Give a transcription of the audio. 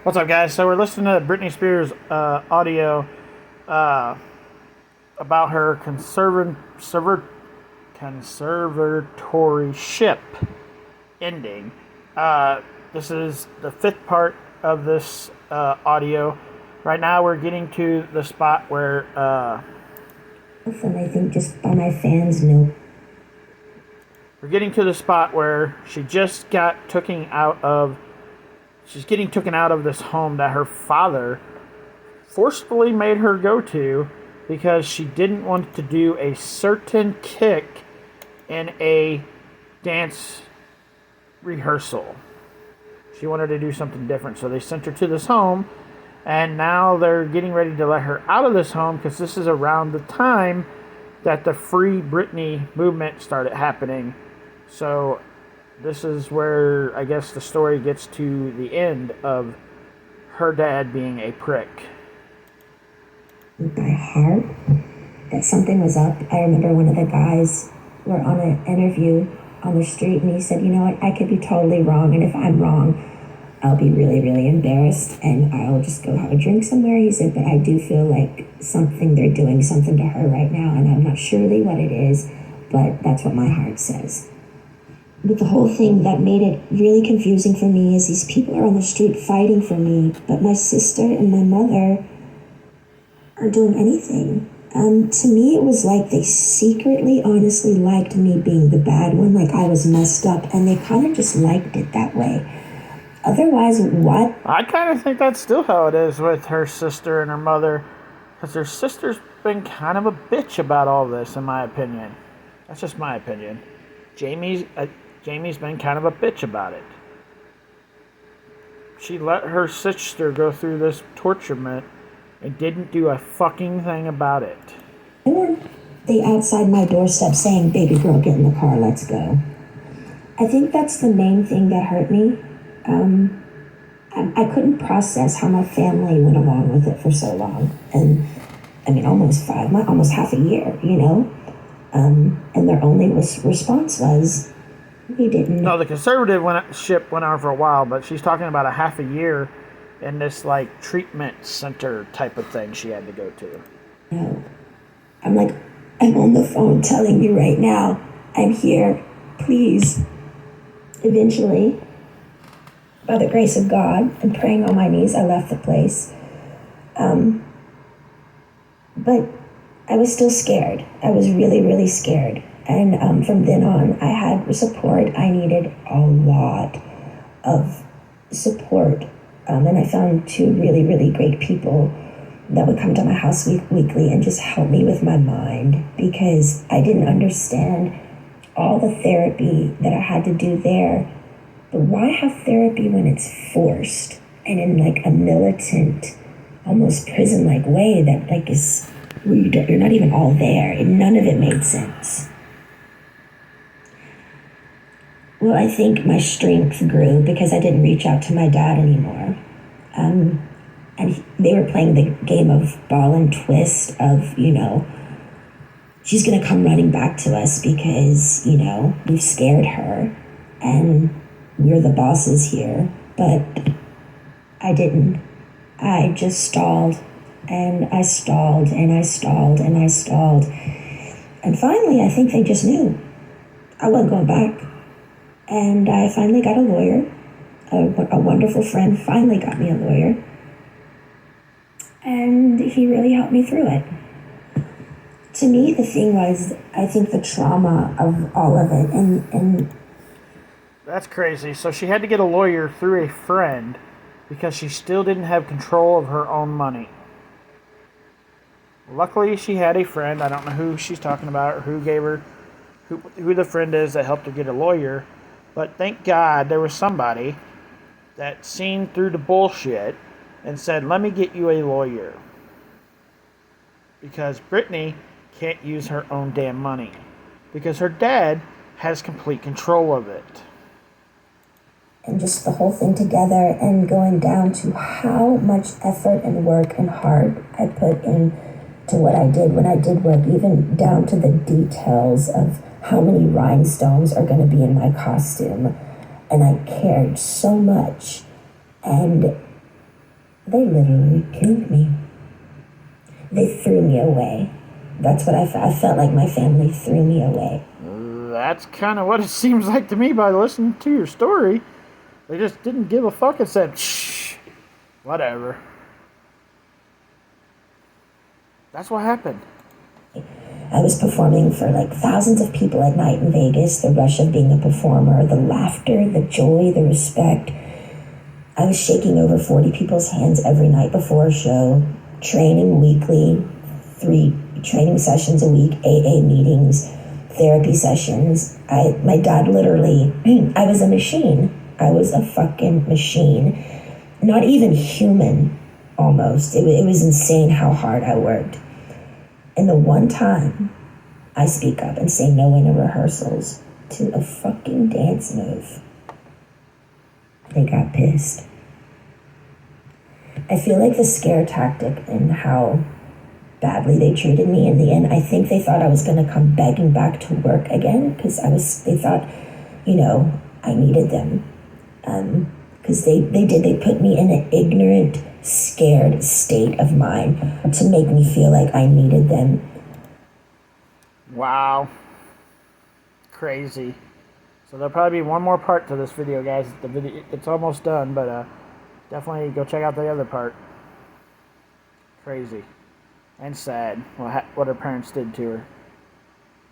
What's up, guys? So we're listening to Britney Spears audio uh, about her conservatorship ending. This is the fifth part of this audio. Right now, we're getting to the spot where And I think just by my fans know. we're getting to the spot where she just got taken out of. She's getting taken out of this home that her father forcefully made her go to because she didn't want to do a certain kick in a dance rehearsal. She wanted to do something different, so they sent her to this home, and now they're getting ready to let her out of this home because this is around the time that the Free Britney movement started happening. So this is where I guess the story gets to the end of her dad being a prick. By heart that something was up. I remember one of the guys were on an interview on the street, and he said, "You know what? I could be totally wrong, and if I'm wrong, I'll be really, really embarrassed, and I'll just go have a drink somewhere." He said, "But I do feel like they're doing something to her right now, and I'm not surely what it is, but that's what my heart says." But the whole thing that made it really confusing for me is these people are on the street fighting for me, but my sister and my mother are doing anything. To me, it was like they secretly, honestly liked me being the bad one, like I was messed up, and they kind of just liked it that way. Otherwise, what? I kind of think that's still how it is with her sister and her mother, because her sister's been kind of a bitch about all this, in my opinion. That's just my opinion. Jamie's been kind of a bitch about it. She let her sister go through this torturement and didn't do a fucking thing about it. Or they outside my doorstep saying, "Baby girl, get in the car, let's go." I think that's the main thing that hurt me. I couldn't process how my family went along with it for so long. And I mean, almost half a year, you know? And their only response was, "We didn't." No, the conservative ship went on for a while, but she's talking about a half a year in this like treatment center type of thing she had to go to. No. I'm like, "I'm on the phone telling you right now, I'm here, please." Eventually, by the grace of God and praying on my knees, I left the place. But I was still scared. I was really, really scared. And from then on, I had support. I needed a lot of support. And I found two really, really great people that would come to my house weekly and just help me with my mind, because I didn't understand all the therapy that I had to do there. But why have therapy when it's forced and in like a militant, almost prison-like way that like is where you're not even all there, and none of it made sense. Well, I think my strength grew because I didn't reach out to my dad anymore. And they were playing the game of ball and twist of, you know, she's going to come running back to us because, you know, we've scared her and we're the bosses here. But I didn't. I just stalled, and I stalled, and I stalled, and I stalled. And finally, I think they just knew I wasn't going back. And I finally got a lawyer. A wonderful friend finally got me a lawyer. And he really helped me through it. To me, the thing was, I think the trauma of all of it. And That's crazy. So she had to get a lawyer through a friend because she still didn't have control of her own money. Luckily, she had a friend. I don't know who she's talking about or who gave her, who the friend is that helped her get a lawyer. But thank God there was somebody that seen through the bullshit and said, "Let me get you a lawyer." Because Britney can't use her own damn money. Because her dad has complete control of it. And just the whole thing together, and going down to how much effort and work and heart I put into what I did when I did work, even down to the details of how many rhinestones are going to be in my costume. And I cared so much. And They literally killed me. They threw me away. That's what I felt. I felt like my family threw me away. That's kind of what it seems like to me by listening to your story. They just didn't give a fuck and said, shh, whatever. That's what happened. I was performing for like thousands of people at night in Vegas. The rush of being a performer, the laughter, the joy, the respect. I was shaking over 40 people's hands every night before a show, training weekly, 3 training sessions a week, AA meetings, therapy sessions. My dad literally, I was a machine. I was a fucking machine. Not even human, almost. It was insane how hard I worked. And the one time I speak up and say no in rehearsals to a fucking dance move, they got pissed. I feel like the scare tactic and how badly they treated me in the end, I think they thought I was going to come begging back to work again because they thought, I needed them. Because they put me in an ignorant, scared state of mind to make me feel like I needed them. Wow. Crazy. So there'll probably be one more part to this video, guys. It's almost done, but definitely go check out the other part. Crazy. And sad what her parents did to her.